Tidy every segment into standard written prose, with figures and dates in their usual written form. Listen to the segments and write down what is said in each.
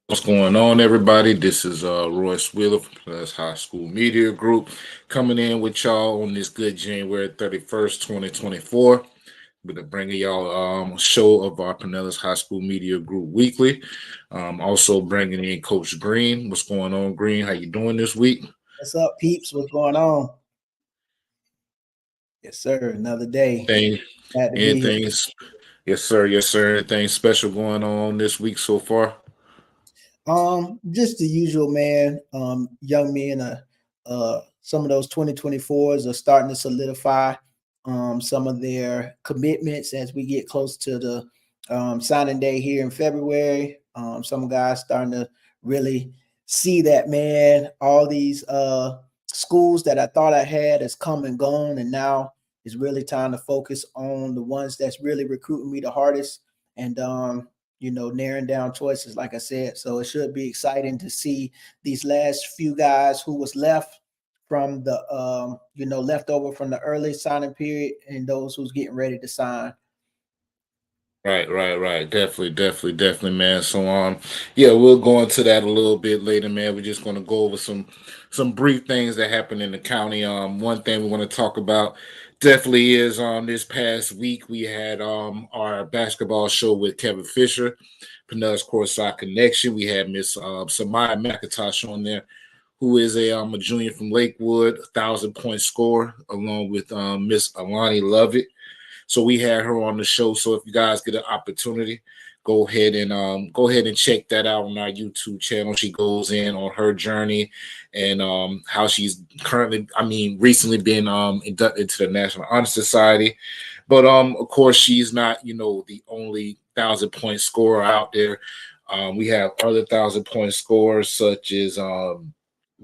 What's going on, everybody? This is Royce Wheeler from Pinellas High School Media Group coming in with y'all on this good January 31st, 2024. We're going to bring y'all a show of our Pinellas High School Media Group weekly. Also bringing in Coach Green. What's going on, Green? How you doing this week? What's up, peeps? What's going on? Yes, sir. Another day. Thing, Glad to be here. anything? Yes, sir. Yes, sir. Anything special going on this week so far? Just the usual, man. Young men, some of those 2024s are starting to solidify some of their commitments as we get close to the signing day here in February. Some guys starting to really see that, man. All these schools that I thought I had has come and gone, and now it's really time to focus on the ones that's really recruiting me the hardest. And narrowing down choices, like I said. So it should be exciting to see these last few guys who was left from the, left over from the early signing period and those who's getting ready to sign. Right. Definitely, man. So yeah, we'll go into that a little bit later, man. We're just gonna go over some brief things that happened in the county. One thing we want to talk about definitely is this past week we had our basketball show with Kevin Fisher, Pinellas Courtside Connection. We had Miss Samaya McIntosh on there, who is a junior from Lakewood, 1,000-point scorer, along with Miss Alani Lovett. So we had her on the show. So if you guys get an opportunity, go ahead and check that out on our YouTube channel. She goes in on her journey and how she's recently been inducted to the National Honor Society. But of course, she's not the only 1,000-point scorer out there. We have other 1,000-point scorers such as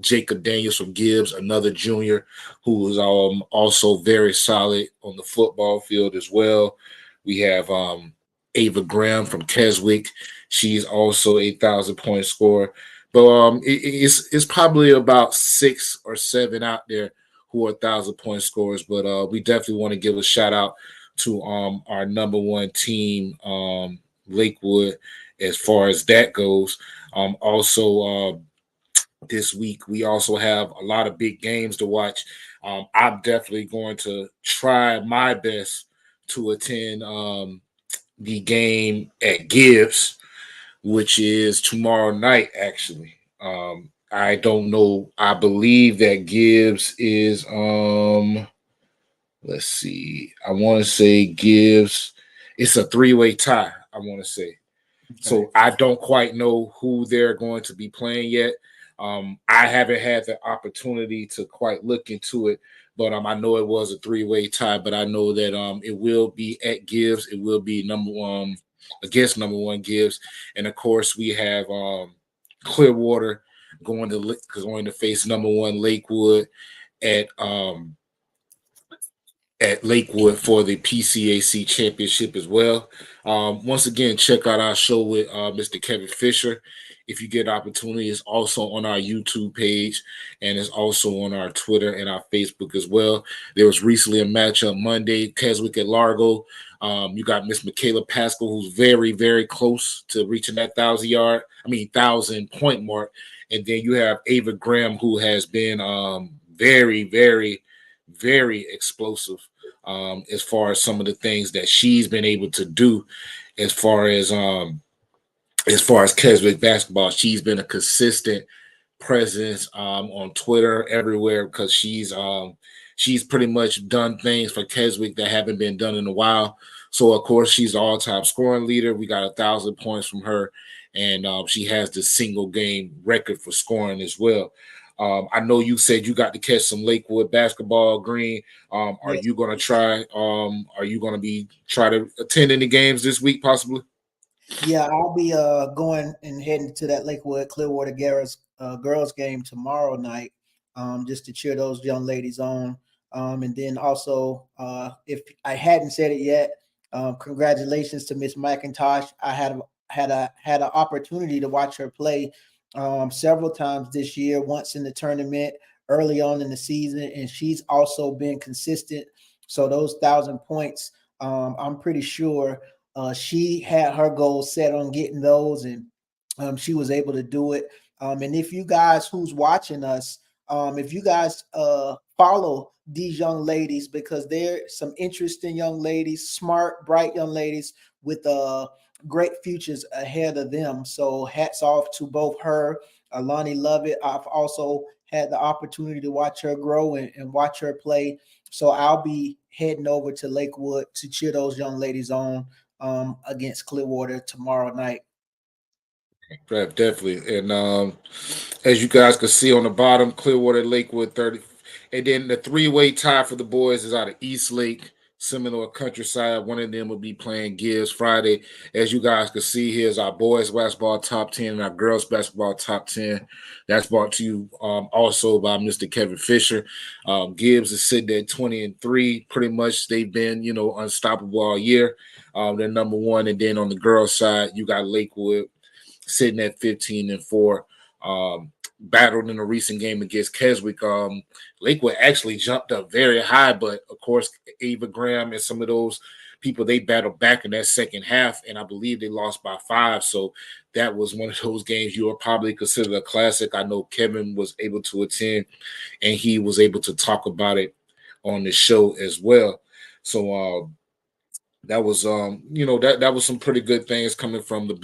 Jacob Daniels from Gibbs, another junior who is also very solid on the football field as well. We have Ava Graham from Keswick. She's also a 1,000-point scorer. But it's probably about 6 or 7 out there who are 1,000-point scorers. But we definitely want to give a shout out to our number one team, Lakewood, as far as that goes. Also, this week. We also have a lot of big games to watch. I'm definitely going to try my best to attend the game at Gibbs, which is tomorrow night, actually. I don't know. I believe that Gibbs is let's see. I want to say Gibbs. It's a three-way tie, I want to say. Okay. So I don't quite know who they're going to be playing yet. I haven't had the opportunity to quite look into it, but I know it was a three-way tie. But I know that it will be at Gibbs. It will be number one against number one Gibbs, and of course we have Clearwater going to face number one Lakewood at Lakewood for the PCAC championship as well. Once again, check out our show with Mr. Kevin Fisher. If you get opportunity, it's also on our YouTube page and it's also on our Twitter and our Facebook as well. There was recently a matchup Monday, Keswick at Largo. You got Miss Michaela Pascal, who's very, very close to reaching that 1,000-point mark. And then you have Ava Graham, who has been very, very, very explosive as far as some of the things that she's been able to do as far as Keswick basketball. She's been a consistent presence on Twitter everywhere because she's pretty much done things for Keswick that haven't been done in a while. So of course she's the all-time scoring leader. We got 1,000 points from her, and she has the single game record for scoring as well. I know you said you got to catch some Lakewood basketball, Green. Are you going to try? Are you going to try to attend any games this week, possibly? Yeah, I'll be going and heading to that Lakewood Clearwater girls game tomorrow night, just to cheer those young ladies on. And then also, if I hadn't said it yet, congratulations to Miss McIntosh. I had an opportunity to watch her play several times this year, once in the tournament early on in the season, and she's also been consistent. So those 1,000 points, I'm pretty sure she had her goals set on getting those, and She was able to do it. And if you guys who's watching us, if you guys follow these young ladies, because they're some interesting young ladies, smart, bright young ladies with great futures ahead of them. So hats off to both her, Alani Lovett. I've also had the opportunity to watch her grow and watch her play. So I'll be heading over to Lakewood to cheer those young ladies on against Clearwater tomorrow night. Right, definitely. And as you guys can see on the bottom, Clearwater, Lakewood, 30. And then the three-way tie for the boys is out of East Lake, Seminole Countryside. One of them will be playing Gibbs Friday. As you guys can see, here's our boys basketball top 10 and our girls basketball top 10. That's brought to you also by Mr. Kevin Fisher. Gibbs is sitting at 20-3. Pretty much they've been, unstoppable all year. They're number one. And then on the girls side, you got Lakewood sitting at 15-4. Battled in a recent game against Keswick. Lakewood actually jumped up very high, but of course, Ava Graham and some of those people, they battled back in that second half, and I believe they lost by 5. So that was one of those games you would probably consider a classic. I know Kevin was able to attend, and he was able to talk about it on the show as well. So that was that was some pretty good things coming from the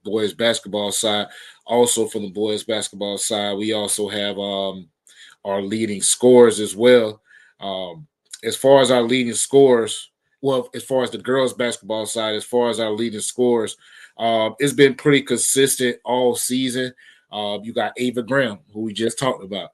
boys basketball side. Also from the boys basketball side, we also have our leading scores as well. Um, as far as our leading scores, well, as far as the girls basketball side, as far as our leading scores, it's been pretty consistent all season. You got Ava Graham, who we just talked about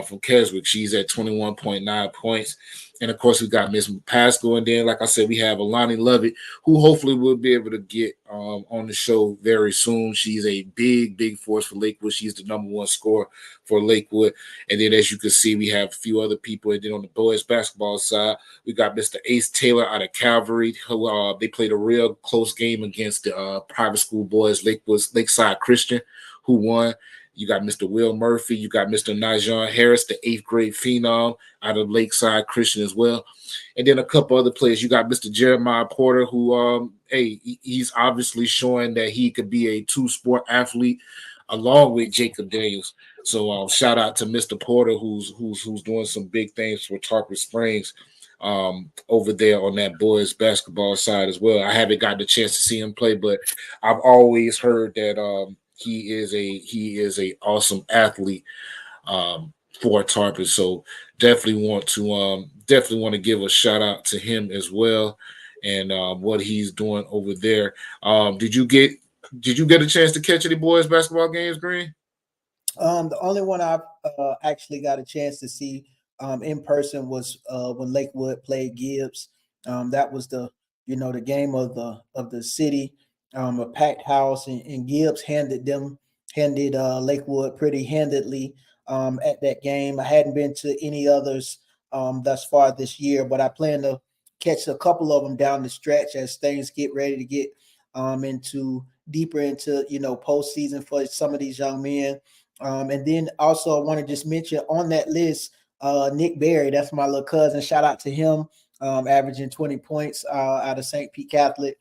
from Keswick. She's at 21.9 points. And of course, we got Miss Pascal. And then, like I said, we have Alani Lovett, who hopefully will be able to get on the show very soon. She's a big, big force for Lakewood. She's the number one scorer for Lakewood. And then, as you can see, we have a few other people. And then on the boys basketball side, we got Mr. Ace Taylor out of Calvary, who they played a real close game against the private school boys, Lakeside Christian, who won. You got Mr. Will Murphy. You got Mr. Najon Harris, the 8th grade phenom out of Lakeside Christian as well. And then a couple other players. You got Mr. Jeremiah Porter, who, he's obviously showing that he could be a two-sport athlete along with Jacob Daniels. So shout out to Mr. Porter, who's doing some big things for Tarpon Springs over there on that boys basketball side as well. I haven't gotten the chance to see him play, but I've always heard that he is a awesome athlete for Tarpon. So definitely want to give a shout out to him as well and what he's doing over there. Did you get a chance to catch any boys basketball games, Green? The only one I've actually got a chance to see in person was when Lakewood played Gibbs. That was the game of the city, a packed house, and Gibbs handed Lakewood pretty handedly at that game. I hadn't been to any others thus far this year, but I plan to catch a couple of them down the stretch as things get ready to get into deeper into postseason for some of these young men. And then also I want to just mention on that list, Nick Berry, that's my little cousin. Shout out to him, averaging 20 points out of St. Pete Catholic.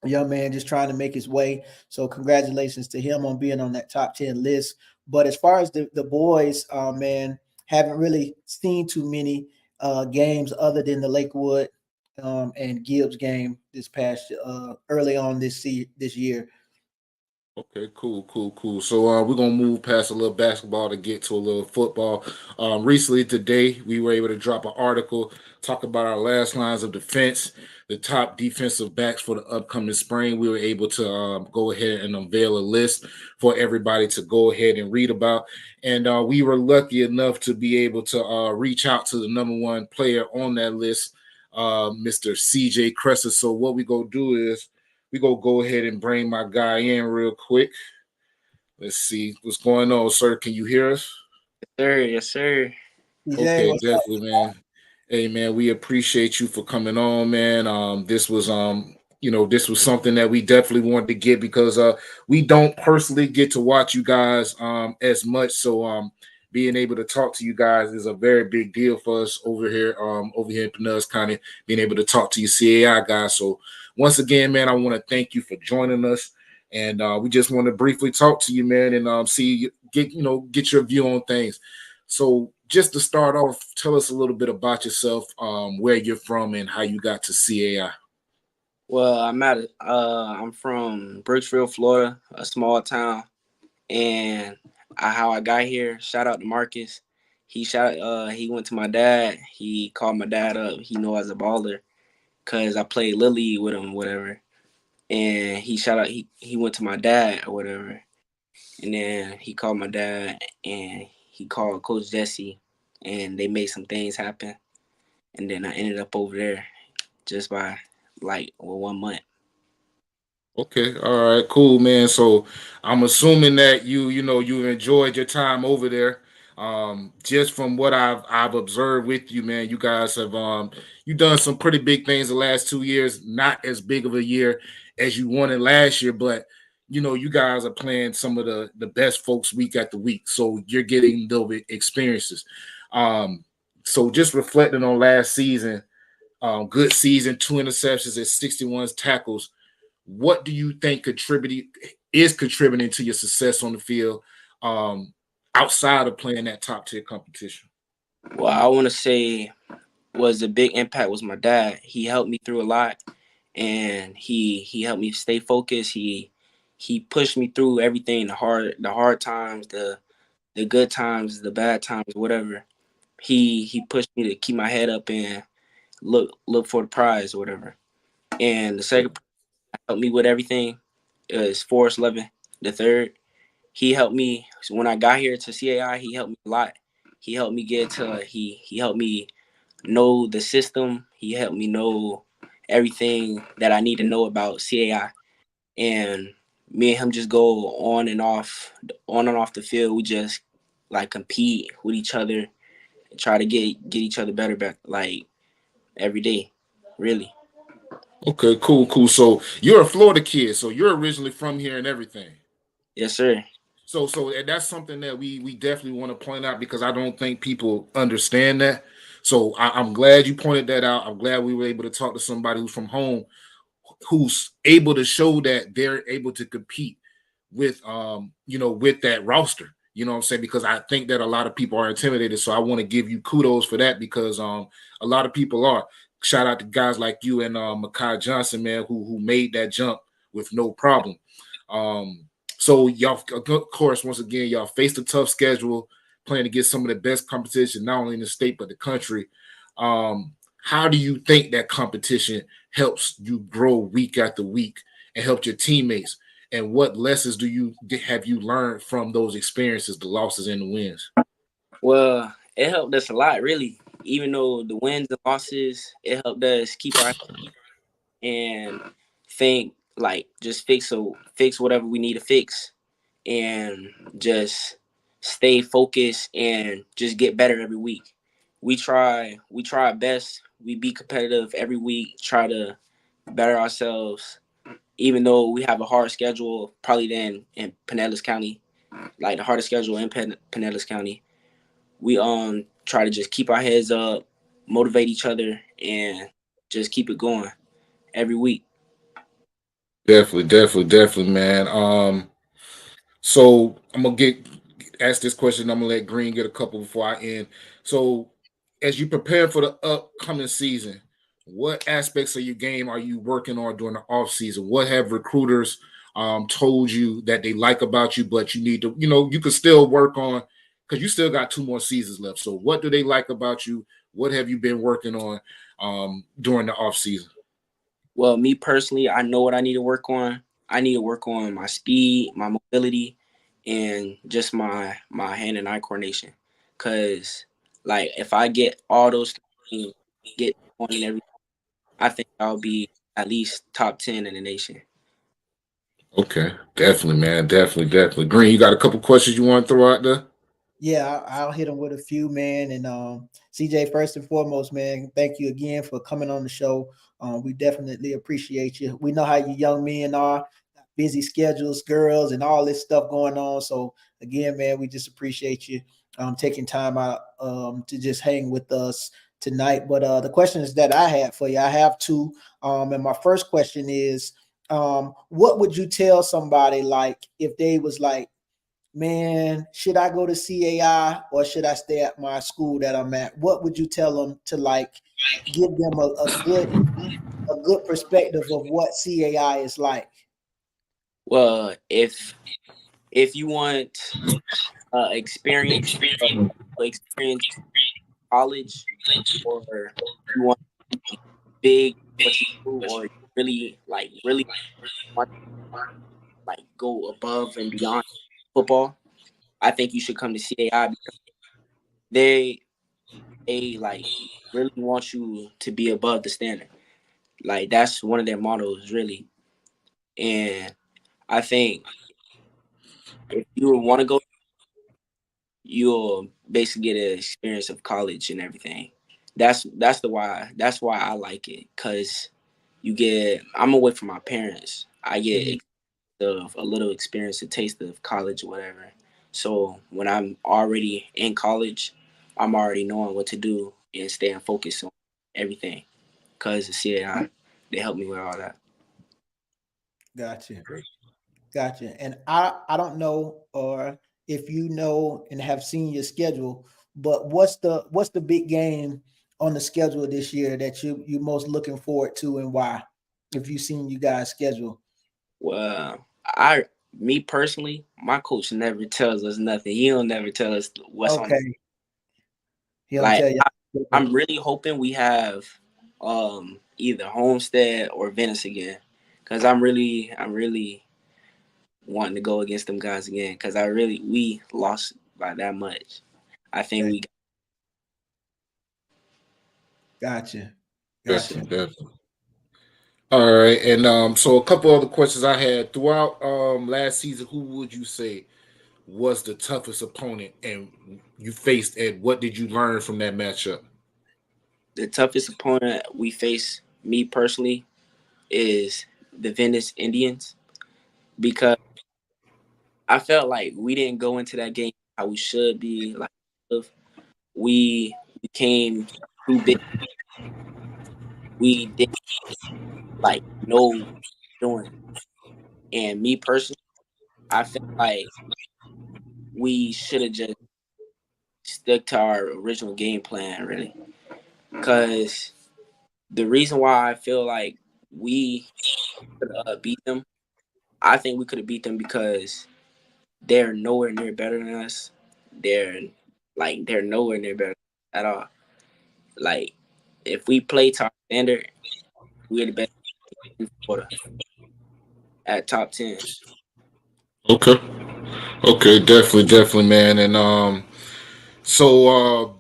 A young man just trying to make his way. So congratulations to him on being on that top 10 list. But as far as the boys, man, haven't really seen too many games other than the Lakewood and Gibbs game this past early on this year. Okay, cool. So we're gonna move past a little basketball to get to a little football. Recently today, we were able to drop an article talk about our last lines of defense, the top defensive backs for the upcoming spring. We were able to go ahead and unveil a list for everybody to go ahead and read about, and we were lucky enough to be able to reach out to the number one player on that list, Mr. CJ Cresser. So what we gonna do is we go ahead and bring my guy in real quick. Let's see what's going on, sir. Can you hear us? Sir, yes, sir. CJ, Okay, what's up? definitely, man. Hey, man, we appreciate you for coming on, man. This was something that we definitely wanted to get because we don't personally get to watch you guys as much. So being able to talk to you guys is a very big deal for us over here in Pinellas County, being able to talk to you CAI guys. So once again, man, I want to thank you for joining us. and we just want to briefly talk to you, man, and get your view on things. So just to start off, tell us a little bit about yourself, where you're from, and how you got to CAI. Well, I'm from Brooksville, Florida, a small town, and how I got here. Shout out to Marcus. He went to my dad. He called my dad up. He know I was a baller, cause I played Lily with him, whatever. And he went to my dad or whatever, and then he called my dad and he called Coach Jesse, and they made some things happen. And then I ended up over there just by 1 month. Okay, all right, cool, man. So I'm assuming that you enjoyed your time over there. Just from what I've observed with you, man, you guys have you done some pretty big things the last 2 years. Not as big of a year as you wanted last year, but you guys are playing some of the best folks week after week. So you're getting the experiences. Um, so just reflecting on last season, good season, 2 interceptions and 61 tackles. What do you think contributing to your success on the field, um, outside of playing that top tier competition? Well, I want to say was a big impact was my dad. He helped me through a lot, and he helped me stay focused. He pushed me through everything, the hard times, the good times, the bad times, whatever. He pushed me to keep my head up and look for the prize or whatever. And the second person that helped me with everything is Forrest Levin, the third. He helped me when I got here to CAI. He helped me a lot. He helped me get to he helped me know the system. He helped me know everything that I need to know about CAI. And me and him just go on and off the field. We just compete with each other and try to get each other better back every day. Really. Okay, cool. So you're a Florida kid, so you're originally from here and everything. Yes, sir. So and that's something that we definitely want to point out because I don't think people understand that. So I'm glad you pointed that out. I'm glad we were able to talk to somebody who's from home, who's able to show that they're able to compete with with that roster. You know what I'm saying? Because I think that a lot of people are intimidated. So I want to give you kudos for that because a lot of people are. Shout out to guys like you and Makai Johnson, man, who made that jump with no problem. Um, so y'all, of course, once again, y'all faced a tough schedule, playing to get some of the best competition, not only in the state but the country. How do you think that competition helps you grow week after week and help your teammates? And what lessons have you learned from those experiences, the losses and the wins? Well, it helped us a lot, really. Even though the wins and losses, it helped us keep our and think just fix whatever we need to fix and just stay focused and just get better every week. We try our best. We be competitive every week, try to better ourselves, even though we have a hard schedule, probably then in Pinellas County, like the hardest schedule in Pinellas County. We try to just keep our heads up, motivate each other, and just keep it going every week. Definitely, man. So I'm gonna get ask this question. I'm gonna let Green get a couple before I end. So, as you prepare for the upcoming season, what aspects of your game are you working on during the off season? What have recruiters told you that they like about you, but you need to, you can still work on because you still got 2 more seasons left. So, what do they like about you? What have you been working on during the off season? Well, me personally, I know what I need to work on. I need to work on my speed, my mobility, and just my hand and eye coordination. Cause if I get all those things, get on and everything, I think I'll be at least top 10 in the nation. Okay, definitely, man. Definitely. Green, you got a couple questions you want to throw out there? Yeah, I'll hit them with a few, man. And CJ, first and foremost, man, thank you again for coming on the show. We definitely appreciate you. We know how you young men are, busy schedules, girls, and all this stuff going on. So again, man, we just appreciate you taking time out to just hang with us tonight. But the questions that I had for you, I have two. And my first question is, what would you tell somebody like if they was like, man, should I go to CAI or should I stay at my school that I'm at? What would you tell them to like give them a good perspective of what CAI is like? Well, if you want experience, experience college, or you want to be big what you do, or you really want to like go above and beyond football, I think you should come to CAI because they like really want you to be above the standard. Like that's one of their mottos, really. And I think if you want to go, you'll basically get an experience of college and everything. That's the why. That's why I like it, cause you get. I'm away from my parents. I get of a little experience, a taste of college or whatever. So when I'm already in college, I'm already knowing what to do and staying focused on everything. Cause the CAI, they help me with all that. Gotcha. Gotcha. And I don't know or if you know and have seen your schedule, but what's the big game on the schedule this year that you most looking forward to and why? If you've seen you guys schedule. Well, me personally, my coach never tells us nothing. He don't never tell us what's on. Okay. He'll Like tell you. I'm really hoping we have either Homestead or Venice again, cause I'm really wanting to go against them guys again, cause we lost by that much. I think Okay. we Gotcha. Gotcha. Definitely, definitely. All right, and so a couple other questions I had throughout last season. Who would you say was the toughest opponent and you faced, and what did you learn from that matchup? the toughest opponent we face, me personally, is the Venice Indians, because I felt like we didn't go into that game how we should be. Like we came too big. We didn't like know what we were doing. And me personally, I feel like we should have just stuck to our original game plan, really. Because the reason why I feel like we could beat them, I think we could have beat them because they're nowhere near better than us. They're they're nowhere near better at all. Like if we play top standard, we're the best in Florida at top 10. Okay, okay, definitely, definitely, man. And so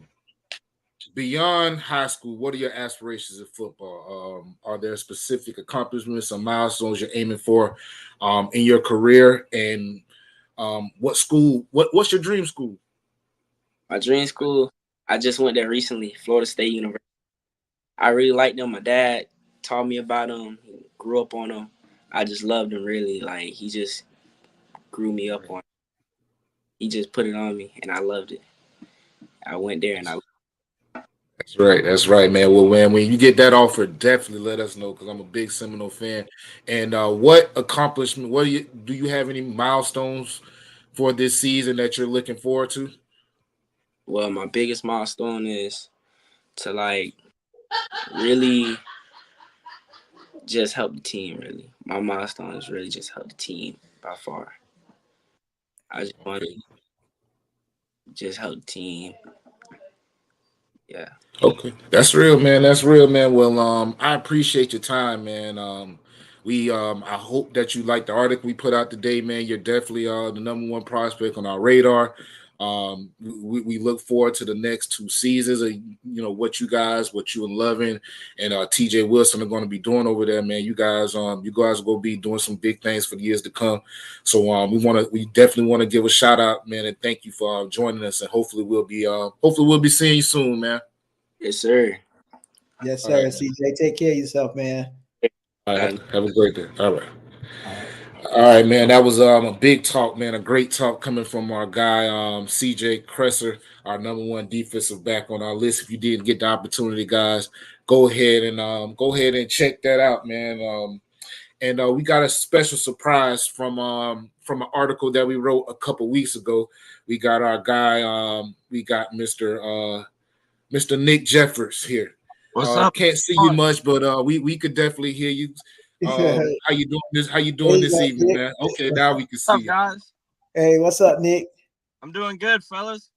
beyond high school, what are your aspirations in football? Are there specific accomplishments or milestones you're aiming for in your career? And what school? What's your dream school? My dream school, I just went there recently, Florida State University. I really liked them. My dad taught me about them, grew up on them. I just loved him really. Like he just grew me up on. He just put it on me, and I loved it. I went there, and I That's right. That's right, man. Well, man, when you get that offer, definitely let us know because I'm a big Seminole fan. And what accomplishment? What do you have any milestones for this season that you're looking forward to? well, my biggest milestone is to like really just help the team. Really, my milestone is really just help the team by far. I just want to Okay. just help the team. Yeah. Okay, that's real, man. That's real, man. Well, I appreciate your time, man. I hope that you like the article we put out today, man. You're definitely the number one prospect on our radar. We look forward to the next two seasons of what you and Lovin and TJ Wilson are going to be doing over there, man. You guys will be doing some big things for the years to come. So we definitely want to give a shout out, man, and thank you for joining us. And hopefully we'll be seeing you soon, man. Yes, sir. Yes, All right, sir. man. CJ, take care of yourself, man. All right, And have a great day. All right. All right. All right, man. That was a big talk, man. A great talk coming from our guy, CJ Cresser, our number one defensive back on our list. If you didn't get the opportunity, guys, go ahead and check that out, man. and we got a special surprise from an article that we wrote a couple weeks ago. We got our guy, we got Mr. Nick Jeffords here. What's up? Can't see you much, but we could definitely hear you. How you doing this? How you doing this evening, man? Okay, now we can see What's up, you. guys? Hey, what's up, Nick? I'm doing good, fellas.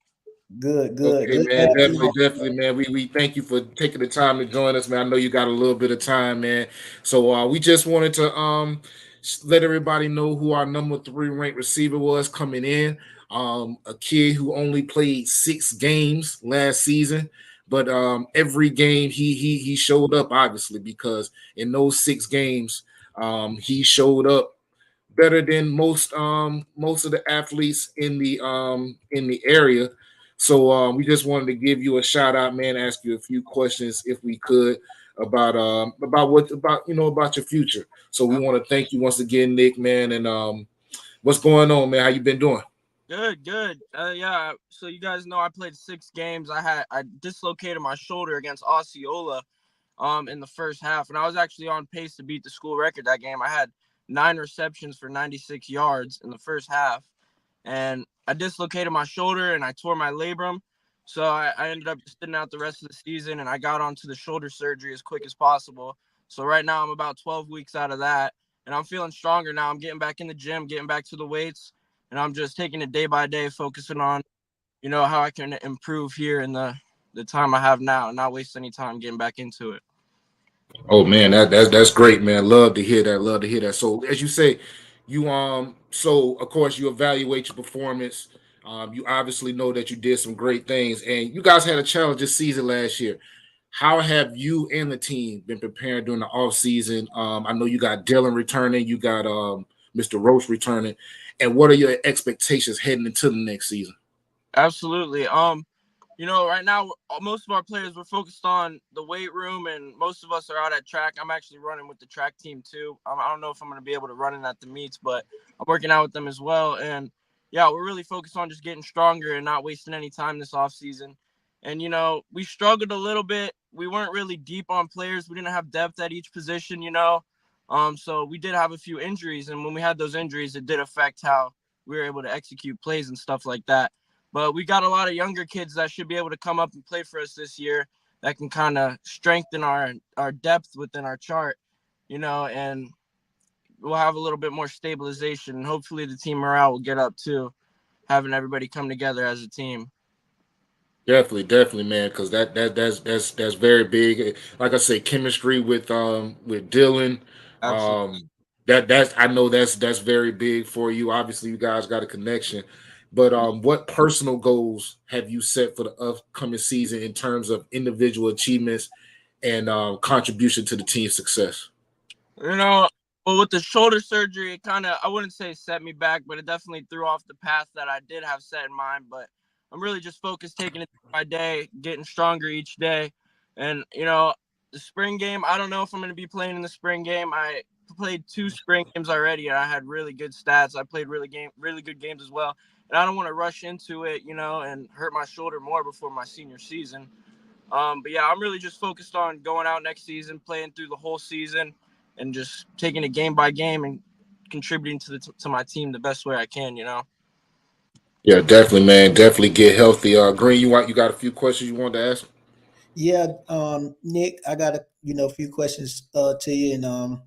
Good, Okay, good to man, have definitely, man. We thank you for taking the time to join us, man. I know you got a little bit of time, man. So we just wanted to let everybody know who our number 3 ranked receiver was coming in. A kid who only played 6 games last season, but every game he showed up, obviously, because in those 6 games he showed up better than most of the athletes in the area. So we just wanted to give you a shout out, man. Ask you a few questions if we could about your future. So we want to thank you once again, Nick, man. And what's going on, man? How you been doing? Good. Yeah. So you guys know I played 6 games. I dislocated my shoulder against Osceola, in the first half, and I was actually on pace to beat the school record that game. I had 9 receptions for 96 yards in the first half, and I dislocated my shoulder and I tore my labrum. So I ended up sitting out the rest of the season, and I got onto the shoulder surgery as quick as possible. So right now I'm about 12 weeks out of that, and I'm feeling stronger now. I'm getting back in the gym, getting back to the weights, and I'm just taking it day by day, focusing on, how I can improve here in the time I have now and not waste any time getting back into it. Oh man, that's great, man. Love to hear that. Love to hear that. So as you say, you so of course you evaluate your performance. You obviously know that you did some great things, and you guys had a challenge this season last year. How have you and the team been preparing during the off season? I know you got Dylan returning, you got Mr. Roach returning, and what are your expectations heading into the next season? Absolutely. Right now most of our players were focused on the weight room, and most of us are out at track. I'm actually running with the track team too. I don't know if I'm going to be able to run in at the meets, but I'm working out with them as well. And yeah, we're really focused on just getting stronger and not wasting any time this off season. And we struggled a little bit. We weren't really deep on players. We didn't have depth at each position. So we did have a few injuries, and when we had those injuries, it did affect how we were able to execute plays and stuff like that. But we got a lot of younger kids that should be able to come up and play for us this year that can kind of strengthen our depth within our chart, and we'll have a little bit more stabilization. And hopefully the team morale will get up too, having everybody come together as a team. Definitely, man, because that's very big. Like I say, chemistry with Dylan, Absolutely. that's I know that's very big for you. Obviously, you guys got a connection, but what personal goals have you set for the upcoming season in terms of individual achievements and contribution to the team's success? Well, with the shoulder surgery, it kind of, I wouldn't say set me back, but it definitely threw off the path that I did have set in mind. But I'm really just focused, taking it day by day, getting stronger each day. And, the spring game, I don't know if I'm going to be playing in the spring game. I played 2 spring games already, and I had really good stats. I played really good games as well. And I don't want to rush into it, and hurt my shoulder more before my senior season. But yeah, I'm really just focused on going out next season, playing through the whole season, and just taking it game by game and contributing to my team the best way I can. Yeah, definitely, man. Definitely get healthy. Green, you got a few questions you wanted to ask? Yeah, Nick, I got a few questions to you, and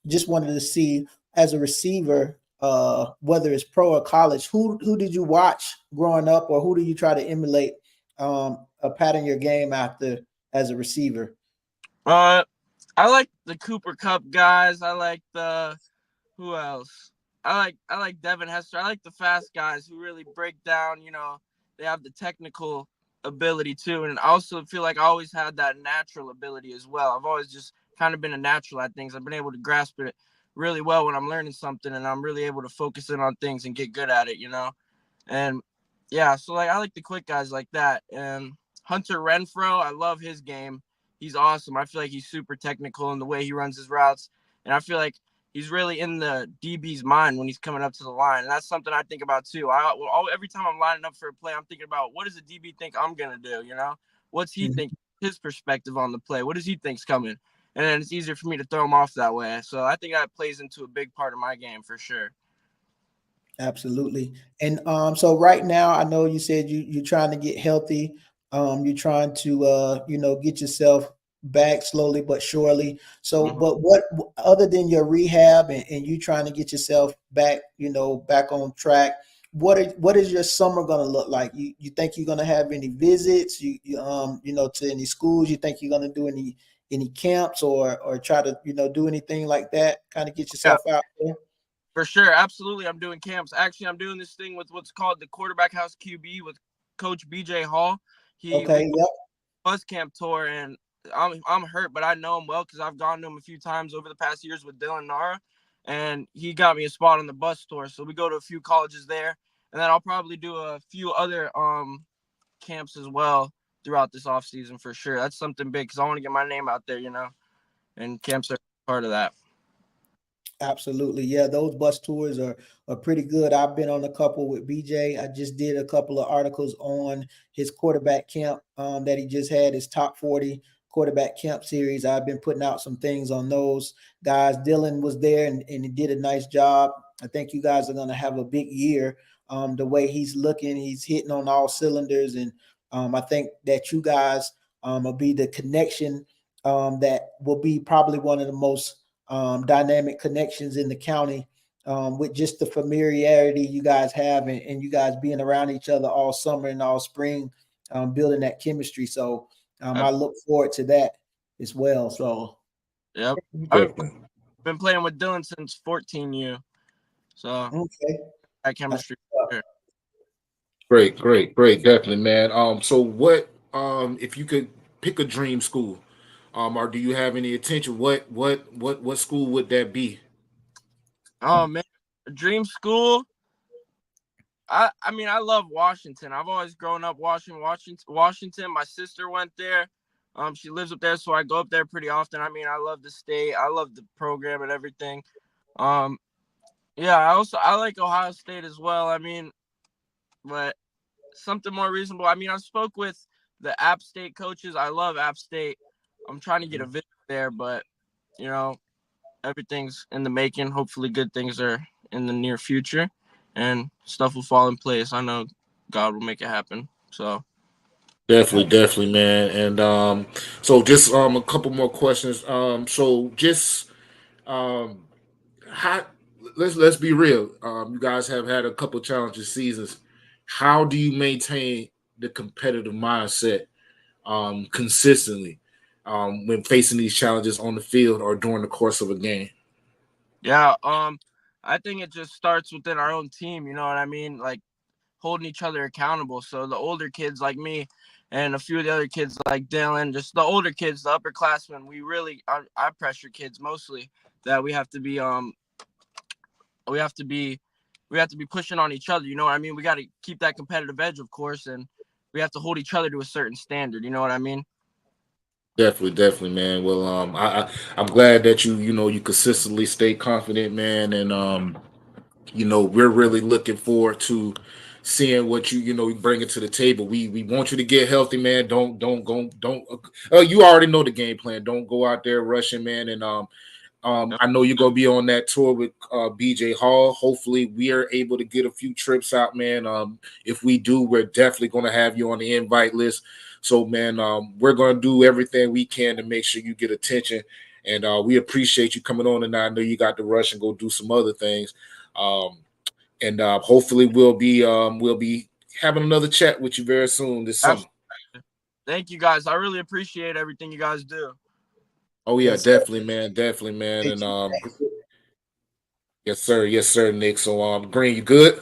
just wanted to see as a receiver, whether it's pro or college, who did you watch growing up, or who do you try to emulate a pattern your game after as a receiver? I like the Cooper Cup guys. I like the who else? I like Devin Hester. I like the fast guys who really break down. They have the technical ability too, and I also feel like I always had that natural ability as well. I've always just kind of been a natural at things. I've been able to grasp it really well when I'm learning something, and I'm really able to focus in on things and get good at it. And yeah, so I like the quick guys like that. And Hunter Renfro, I love his game. He's awesome. I feel like he's super technical in the way he runs his routes, and I feel like he's really in the DB's mind when he's coming up to the line. And that's something I think about too. Every time I'm lining up for a play, I'm thinking about, what does the DB think I'm going to do? What's he think, his perspective on the play? What does he think's coming? and then it's easier for me to throw them off that way. So I think that plays into a big part of my game for sure. Absolutely. And so right now, I know you said you're trying to get healthy. You're trying to get yourself back slowly but surely. So, Mm-hmm. but what other than your rehab and you trying to get yourself back, back on track, what is your summer gonna look like? You think you're gonna have any visits, to any schools? You think you're gonna do any camps or try to, do anything like that, kind of get Yeah, yourself out there? for sure. Absolutely. I'm doing camps. Actually, I'm doing this thing with what's called the Quarterback House QB with Coach BJ Hall. We Okay, yep. bus camp tour, and I'm hurt, but I know him well because I've gone to him a few times over the past years with Dylan Nara, and he got me a spot on the bus tour. So we go to a few colleges there, and then I'll probably do a few other camps as well throughout this off season for sure. That's something big because I want to get my name out there, and camps are part of that. Absolutely. Yeah, those bus tours are pretty good. I've been on a couple with BJ. I just did a couple of articles on his quarterback camp that he just had, his top 40 quarterback camp series. I've been putting out some things on those guys. Dylan was there and he did a nice job. I think you guys are going to have a big year. The way he's looking, he's hitting on all cylinders. And I think that you guys will be the connection that will be probably one of the most dynamic connections in the county, with just the familiarity you guys have and you guys being around each other all summer and all spring, building that chemistry. So I look forward to that as well. So Yep. I've Definitely. been playing with Dylan since 14U. So okay, that chemistry. For sure. Great, great, great, definitely, man. So what if you could pick a dream school, or do you have any attention? What school would that be? Oh man, dream school. I mean, I love Washington. I've always grown up watching Washington. My sister went there. She lives up there, so I go up there pretty often. I mean, I love the state. I love the program and everything. Um, yeah, I like Ohio State as well. I mean, but something more reasonable. I mean, I spoke with the App State coaches. I love App State. I'm trying to get a visit there, but you know, everything's in the making. Hopefully, good things are in the near future, and stuff will fall in place. I know God will make it happen. So, Definitely, definitely, man. And so just a couple more questions. So just um, how let's be real. You guys have had a couple challenging seasons. How do you maintain the competitive mindset consistently when facing these challenges on the field or during the course of a game? yeah, I think it just starts within our own team. You know what I mean? Like holding each other accountable. So the older kids like me and a few of the other kids like Dylan, just the older kids, the upperclassmen, I pressure kids mostly that we have to be we have to be pushing on each other. You know what I mean? We got to keep that competitive edge, of course, and we have to hold each other to a certain standard. You know what I mean? Definitely, definitely, man. Well, I'm glad that you consistently stay confident, man, and we're really looking forward to seeing what you bring it to the table. We want you to get healthy, man. Don't go don't. You already know the game plan. Don't go out there rushing, man, and I know you're gonna be on that tour with BJ Hall. Hopefully, we are able to get a few trips out, man. If we do, we're definitely gonna have you on the invite list. So, man, we're gonna do everything we can to make sure you get attention, and we appreciate you coming on. And I know you got to rush and go do some other things, and hopefully we'll be having another chat with you very soon this summer. Absolutely. Thank you guys. I really appreciate everything you guys do. Oh yeah, yes, sir. definitely, man, and Thank you. yes, sir, Nick. So, Green, you good?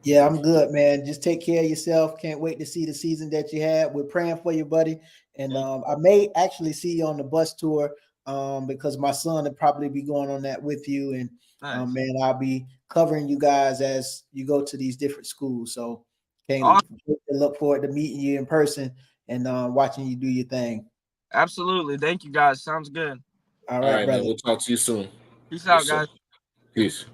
Yeah, I'm good, man. Just take care of yourself. Can't wait to see the season that you had. We're praying for you, buddy. And I may actually see you on the bus tour because my son will probably be going on that with you. And Nice. man, I'll be covering you guys as you go to these different schools. So can't Awesome. look forward to meeting you in person and watching you do your thing. Absolutely. Thank you guys. Sounds good. All All right, right, man. brother. We'll talk to you soon. Peace Yes, out, sir. guys. Peace.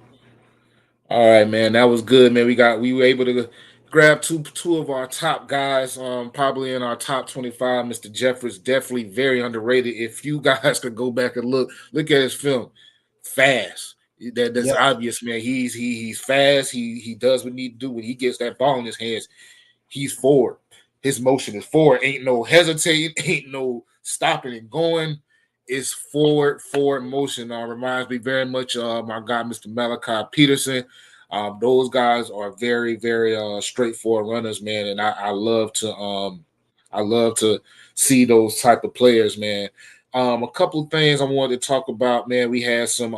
All right, man. That was good, man. We were able to grab two of our top guys, probably in our top 25. Mr. Jeffords, definitely very underrated. If you guys could go back and look at his film, fast. That's Yep. obvious, man. He's fast. He does what he need to do when he gets that ball in his hands. He's forward. His motion is forward. Ain't no hesitating. Ain't no stopping and going. It's forward motion. Reminds me very much of my guy, Mr. Malachi Peterson. Those guys are very, very straightforward runners, man, and I love to see those type of players, man. A couple of things I wanted to talk about, man. We had some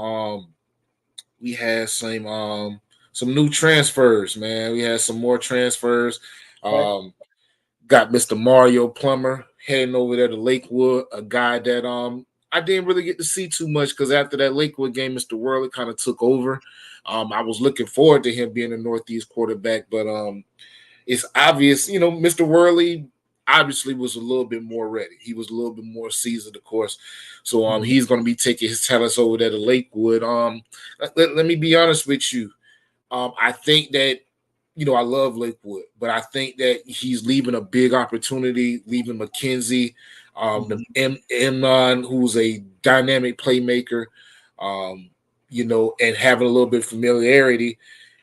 new transfers, man. We had some more transfers. Okay. Got Mr. Mario Plummer heading over there to Lakewood, a guy that I didn't really get to see too much because after that Lakewood game, Mr. Worley kind of took over. I was looking forward to him being a Northeast quarterback, but it's obvious, Mr. Worley obviously was a little bit more ready. He was a little bit more seasoned, of course. So he's going to be taking his talents over there to Lakewood. Let me be honest with you. I think that I love Lakewood, but I think that he's leaving a big opportunity, leaving McKenzie, the Mnon, who's a dynamic playmaker, and having a little bit of familiarity.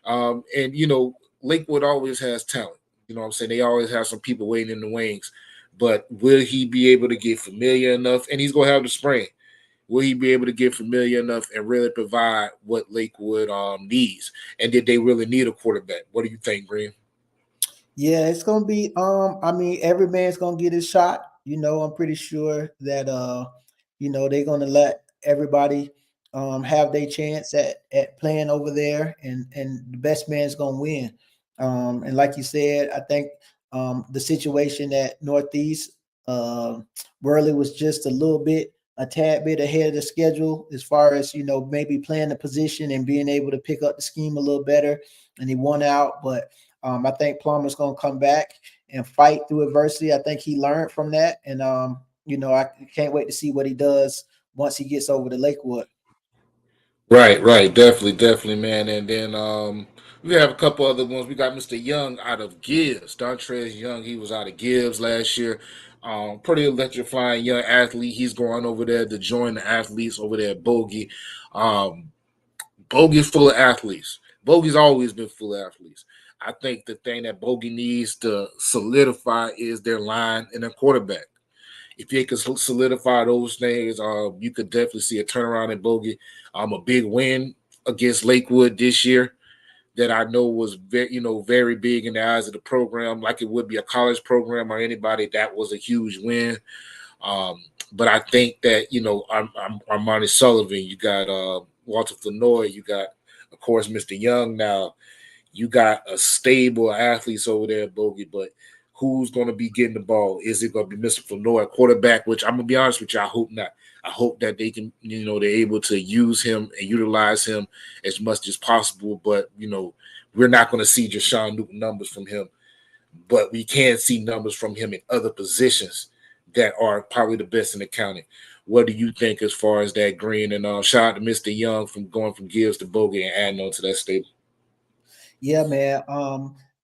And Lakewood always has talent. You know what I'm saying? They always have some people waiting in the wings. But will he be able to get familiar enough? And he's going to have the spring. Will he be able to get familiar enough and really provide what Lakewood needs? And did they really need a quarterback? What do you think, Green? Yeah, it's gonna be I mean, every man's gonna get his shot. I'm pretty sure that they're gonna let everybody have their chance at playing over there, and the best man's gonna win. And like you said, I think the situation at Northeast, Worley was just a tad bit ahead of the schedule as far as maybe playing the position and being able to pick up the scheme a little better, and he won out. But I think Plummer's going to come back and fight through adversity. I think he learned from that, and I can't wait to see what he does once he gets over to Lakewood. Right, definitely, man. And then we have a couple other ones. We got Mr. Young out of Gibbs, Dontrez Young. He was out of Gibbs last year. Pretty electrifying young athlete. He's going over there to join the athletes over there at Bogey. Bogey's full of athletes. Bogey's always been full of athletes. I think the thing that Bogey needs to solidify is their line and their quarterback. If they could solidify those things, you could definitely see a turnaround in Bogey. A big win against Lakewood this year that I know was very big in the eyes of the program, like it would be a college program or anybody. That was a huge win. But I think that Armani Sullivan, you got Walter Flanoy, you got of course Mr. Young now. You got a stable athletes over there at Bogey, but who's going to be getting the ball? Is it going to be Mr. Flanoy, quarterback? Which I'm going to be honest with you, I hope not. I hope that they can, they're able to use him and utilize him as much as possible. But, we're not going to see Jashawn Newton numbers from him. But we can see numbers from him in other positions that are probably the best in the county. What do you think as far as that, Green? And shout out to Mr. Young from going from Gibbs to Bogey and adding on to that stable. Yeah, man.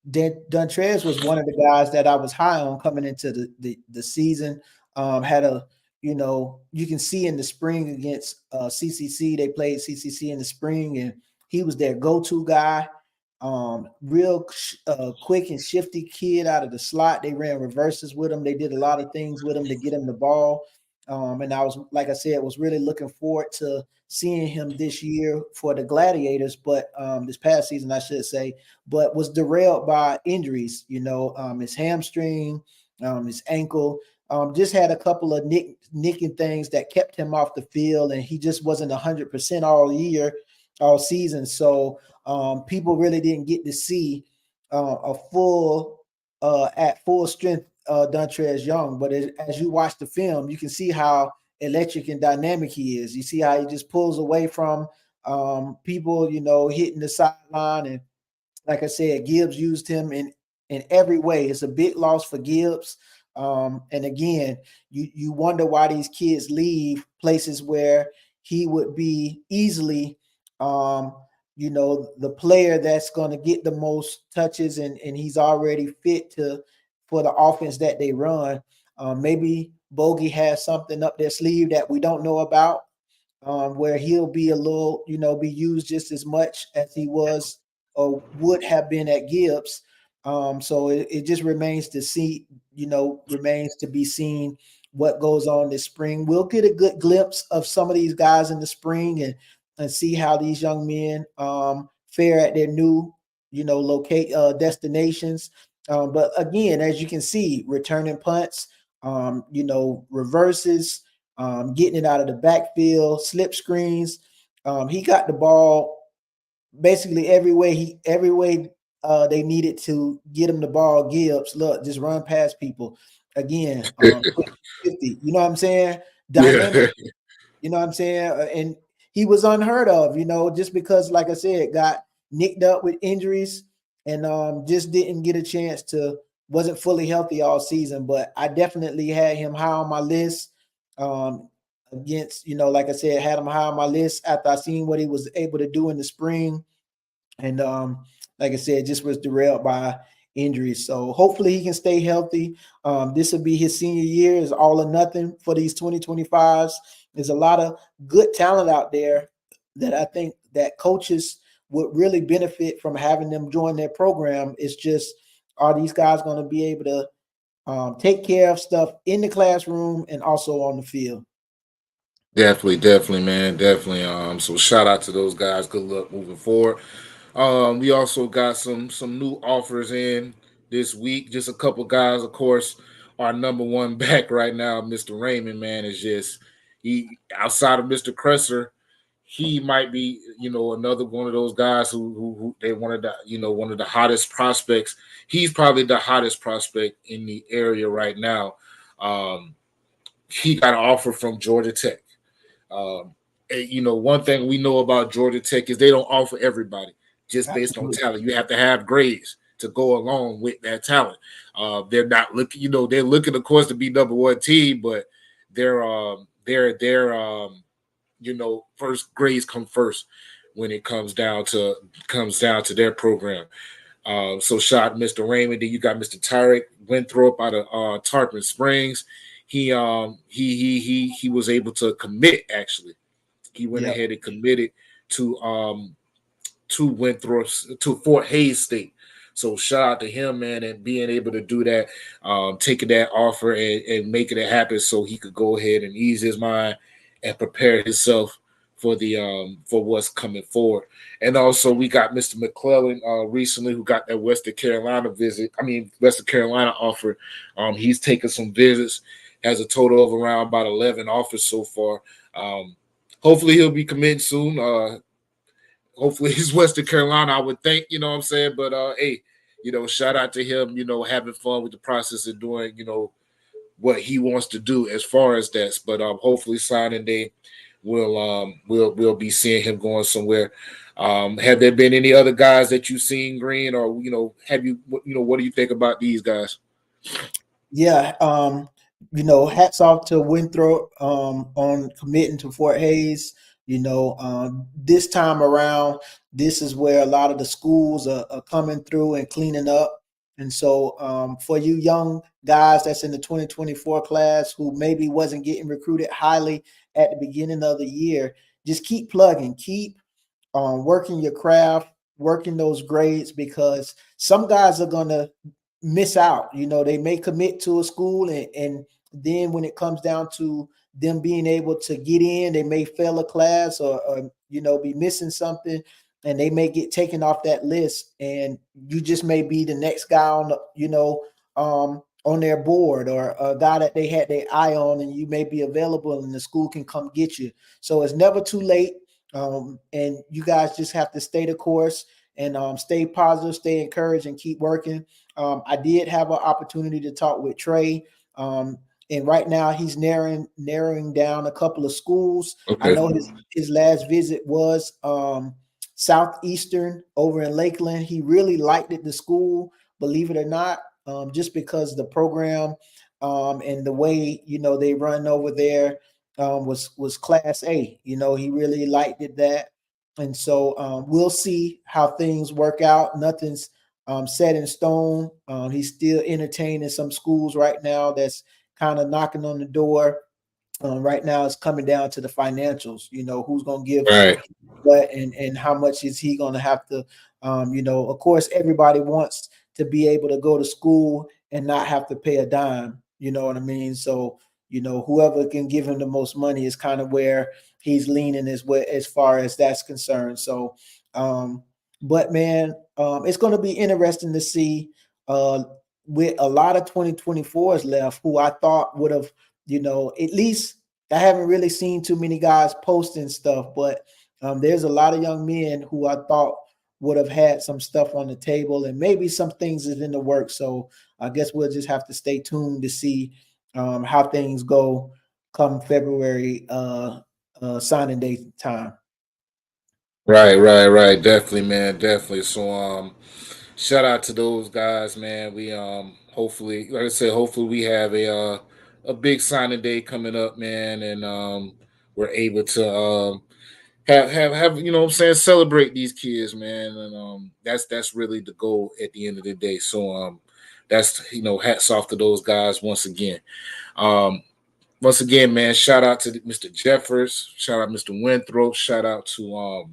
Dontrez was one of the guys that I was high on coming into the season. Had you can see in the spring against CCC, they played CCC in the spring, and he was their go-to guy. Real quick and shifty kid out of the slot. They ran reverses with him. They did a lot of things with him to get him the ball. And I was, like I said, was really looking forward to seeing him this year for the Gladiators, but this past season, I should say, but was derailed by injuries, his hamstring, his ankle, just had a couple of nicking things that kept him off the field, and he just wasn't 100% all season. So people really didn't get to see a full at full strength Dontrez Young, but as you watch the film, you can see how electric and dynamic he is. You see how he just pulls away from people, hitting the sideline. And like I said, Gibbs used him in every way. It's a big loss for Gibbs. And again, you wonder why these kids leave places where he would be easily the player that's going to get the most touches, and he's already fit for the offense that they run. Maybe Bogey has something up their sleeve that we don't know about, where he'll be a little, be used just as much as he was or would have been at Gibbs. So it just remains to see, remains to be seen what goes on this spring. We'll get a good glimpse of some of these guys in the spring and see how these young men fare at their new, destinations. But again, as you can see, returning punts, reverses, getting it out of the backfield, slip screens. He got the ball basically every way they needed to get him the ball. Gibbs, look, just run past people. Again, 50. You know what I'm saying? Dynamic. Yeah. You know what I'm saying? And he was unheard of, just because, like I said, got nicked up with injuries and just didn't get a chance wasn't fully healthy all season. But I definitely had him high on my list. Against, like I said, had him high on my list after I seen what he was able to do in the spring. And like I said, just was derailed by injuries. So hopefully he can stay healthy. This will be his senior year. Is all or nothing for these 2025s. There's a lot of good talent out there that I think that coaches would really benefit from having them join their program. It's just, are these guys going to be able to take care of stuff in the classroom and also on the field? Definitely, man. Definitely. So shout out to those guys. Good luck moving forward. We also got some new offers in this week. Just a couple guys, of course. Our number one back right now, Mr. Raymond, man, is just he outside of Mr. Cresser, he might be, another one of those guys who they wanted to, one of the hottest prospects. He's probably the hottest prospect in the area right now. He got an offer from Georgia Tech. One thing we know about Georgia Tech is they don't offer everybody just based on talent. You have to have grades to go along with that talent. They're not looking, they're looking, of course, to be number one team, but their first grades come first when it comes down to their program. So shout out Mr. Raymond. Then you got Mr. Tyrek Winthrop out of Tarpon Springs. He was able to commit. Actually, he went ahead and committed to Winthrop to Fort Hays State. So shout out to him, man, and being able to do that, taking that offer and making it happen, so he could go ahead and ease his mind and prepare himself for the for what's coming forward. And also we got Mr. McClellan recently, who got that Western Carolina offer. He's taken some visits, has a total of around about 11 offers so far. Hopefully he'll be committing soon. Hopefully he's Western Carolina, I would think, you know what I'm saying? But hey, shout out to him, having fun with the process and doing, what he wants to do as far as that. But hopefully signing day we'll be seeing him going somewhere. Have there been any other guys that you've seen, Green, or have you what do you think about these guys? Yeah, hats off to Winthrop on committing to Fort Hays. This time around, this is where a lot of the schools are coming through and cleaning up. And so for you young guys that's in the 2024 class who maybe wasn't getting recruited highly at the beginning of the year, just keep plugging, keep working your craft, working those grades, because some guys are going to miss out. They may commit to a school and then when it comes down to them being able to get in, they may fail a class or be missing something, and they may get taken off that list, and you just may be the next guy on on their board, or a guy that they had their eye on, and you may be available and the school can come get you. So it's never too late. And you guys just have to stay the course and stay positive, stay encouraged, and keep working. I did have an opportunity to talk with Trey. And right now he's narrowing down a couple of schools. Okay. I know his last visit was Southeastern over in Lakeland. He really liked it, the school, believe it or not, just because the program and the way, they run over there was Class A. He really liked it, that. And so we'll see how things work out. Nothing's set in stone. He's still entertaining some schools right now that's kind of knocking on the door. Right now, it's coming down to the financials. Who's going to give Right. what, and how much is he going to have to, of course, everybody wants to be able to go to school and not have to pay a dime. You know what I mean? So, whoever can give him the most money is kind of where he's leaning as far as that's concerned. So, but man, it's going to be interesting to see with a lot of 2024s left who I thought would have, at least I haven't really seen too many guys posting stuff, but there's a lot of young men who I thought would have had some stuff on the table, and maybe some things is in the works. So I guess we'll just have to stay tuned to see how things go come February signing day time. Right. Definitely, man. Definitely. So shout out to those guys, man. We hopefully, like I said, hopefully we have a big signing day coming up, man, and we're able to have you know what I'm saying, celebrate these kids, man. And that's really the goal at the end of the day. So that's hats off to those guys once again. Um once again, man, shout out to Mr. Jeffords, shout out Mr. Winthrop, shout out to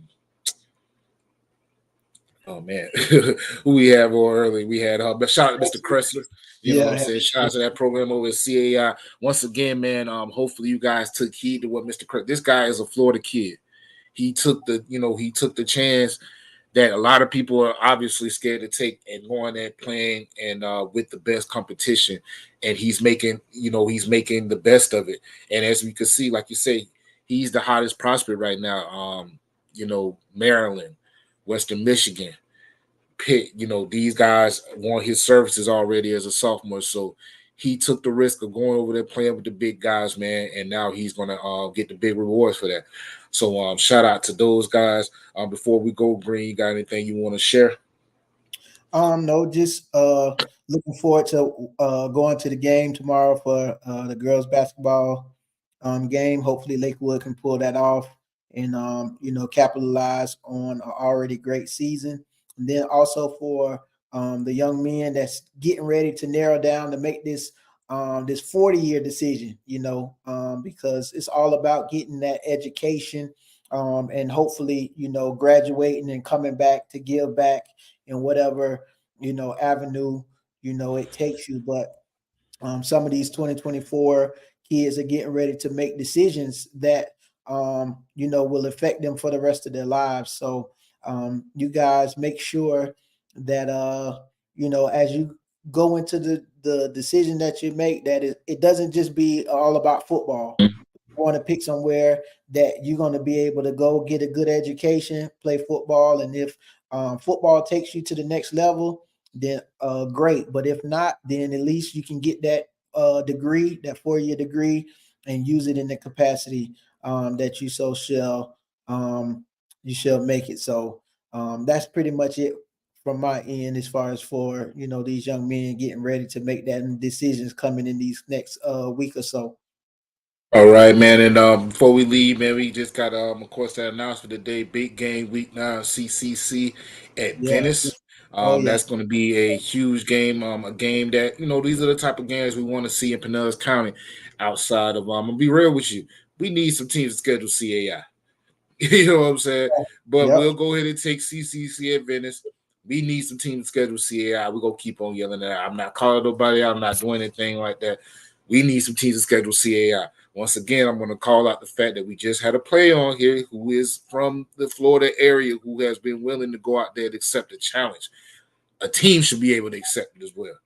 oh man, who we have on early. We had but shout out to Mr. Cresser. You know what I'm Yeah, saying? Shout out to that program over at CAI. Once again, man, hopefully you guys took heed to what Mr. Cresser. This guy is a Florida kid. He took the chance that a lot of people are obviously scared to take and going there playing and with the best competition. And he's making the best of it. And as we can see, like you say, he's the hottest prospect right now. Maryland, Western Michigan, Pitt, these guys want his services already as a sophomore. So he took the risk of going over there playing with the big guys, man, and now he's gonna get the big rewards for that. So shout out to those guys. Before we go, Green, you got anything you want to share? No, just looking forward to going to the game tomorrow for the girls basketball game. Hopefully Lakewood can pull that off and capitalize on an already great season. And then also for the young men that's getting ready to narrow down to make this 40-year decision, because it's all about getting that education and hopefully, graduating and coming back to give back in whatever avenue it takes you. But some of these 2024 kids are getting ready to make decisions that will affect them for the rest of their lives. So you guys make sure that as you go into the decision that you make, that it doesn't just be all about football. You want to pick somewhere that you're going to be able to go get a good education, play football, and if football takes you to the next level, then great. But if not, then at least you can get that degree, that 4-year degree, and use it in the capacity that you shall make it. So that's pretty much it from my end as far as for these young men getting ready to make that decisions coming in these next week or so. All right, man. And before we leave, man, we just got of course that announcement today. Big game week 9 CCC at Yeah. Venice. Oh yeah. That's going to be a huge game. A game that these are the type of games we want to see in Pinellas County. Outside of I'm gonna be real with you, we need some teams to schedule CAI. You know what I'm saying? But Yep. we'll go ahead and take CCC at Venice. We need some teams to schedule CAI. We're going to keep on yelling that. I'm not calling nobody out. I'm not doing anything like that. We need some teams to schedule CAI. Once again, I'm going to call out the fact that we just had a player on here who is from the Florida area who has been willing to go out there and accept a challenge. A team should be able to accept it as well.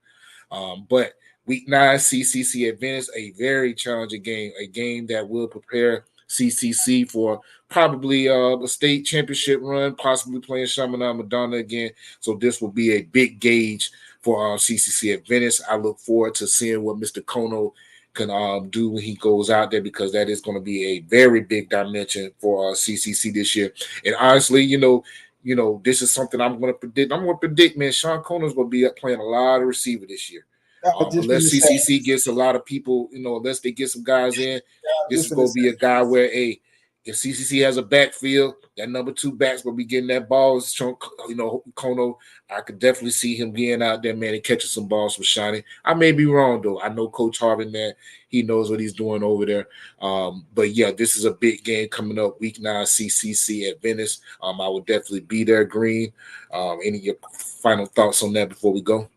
But week 9, CCC at Venice, a very challenging game, a game that will prepare CCC for probably a state championship run, possibly playing Chaminade Madonna again. So this will be a big gauge for CCC at Venice. I look forward to seeing what Mr. Kono can do when he goes out there, because that is going to be a very big dimension for CCC this year. And honestly, this is something I'm going to predict. I'm going to predict, man, Sean Kono's going to be up playing a lot of receiver this year. I was just Unless gonna say, CCC gets a lot of people, unless they get some guys in, this is just gonna going to be say, a guy where, hey, if CCC has a backfield, that number 2 back's gonna be getting that ball. Kono, I could definitely see him getting out there, man, and catching some balls from Shiny. I may be wrong though. I know Coach Harvin, man, he knows what he's doing over there. But yeah, this is a big game coming up, week 9, CCC at Venice. I will definitely be there, Green. Any of your final thoughts on that before we go?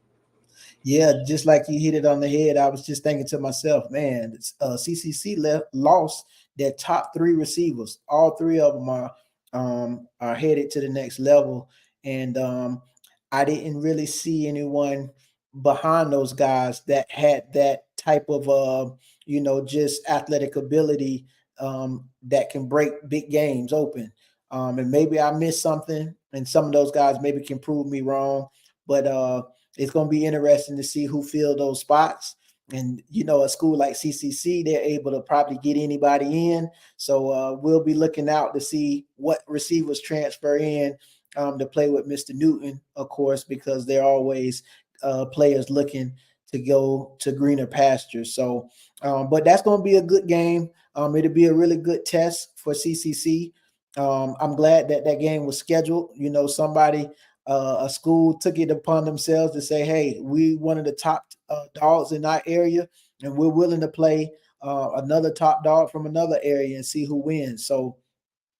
Yeah, just like you hit it on the head, I was just thinking to myself, man, CCC lost their top 3 receivers. All 3 of them are headed to the next level, and I didn't really see anyone behind those guys that had that type of just athletic ability that can break big games open. And maybe I missed something, and some of those guys maybe can prove me wrong, but it's going to be interesting to see who fill those spots. And, a school like CCC, they're able to probably get anybody in. So we'll be looking out to see what receivers transfer in to play with Mr. Newton, of course, because they're always players looking to go to greener pastures. So, but that's going to be a good game. It'll be a really good test for CCC. I'm glad that game was scheduled. Somebody a school took it upon themselves to say, hey, we one of the top dogs in our area, and we're willing to play another top dog from another area and see who wins. So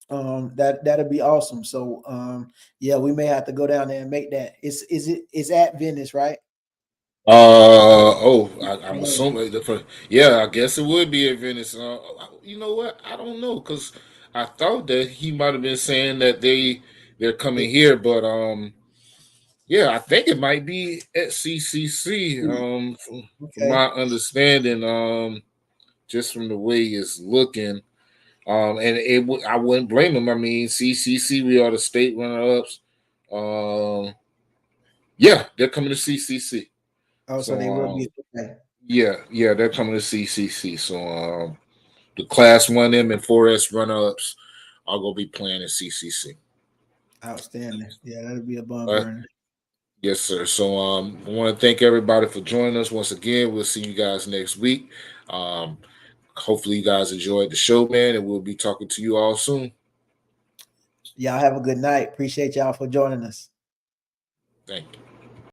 that'll be awesome. So yeah, we may have to go down there and make that. It's at Venice, right? I'm assuming. Yeah, I guess it would be at Venice. You know what? I don't know because I thought that he might have been saying that they're coming here, but yeah, I think it might be at CCC. From Okay. my understanding, just from the way it's looking, and I wouldn't blame him. I mean, CCC, we are the state runner-ups. Yeah, they're coming to CCC. Oh, so So they will be okay. yeah, they're coming to CCC. So the Class 1M and 4S runner-ups are gonna be playing at CCC. Outstanding. Yeah, that'll be a bun All right. burner. Yes, sir. So I want to thank everybody for joining us once again. We'll see you guys next week. Um, hopefully you guys enjoyed the show, man, and we'll be talking to you all soon. Y'all have a good night. Appreciate y'all for joining us. Thank you.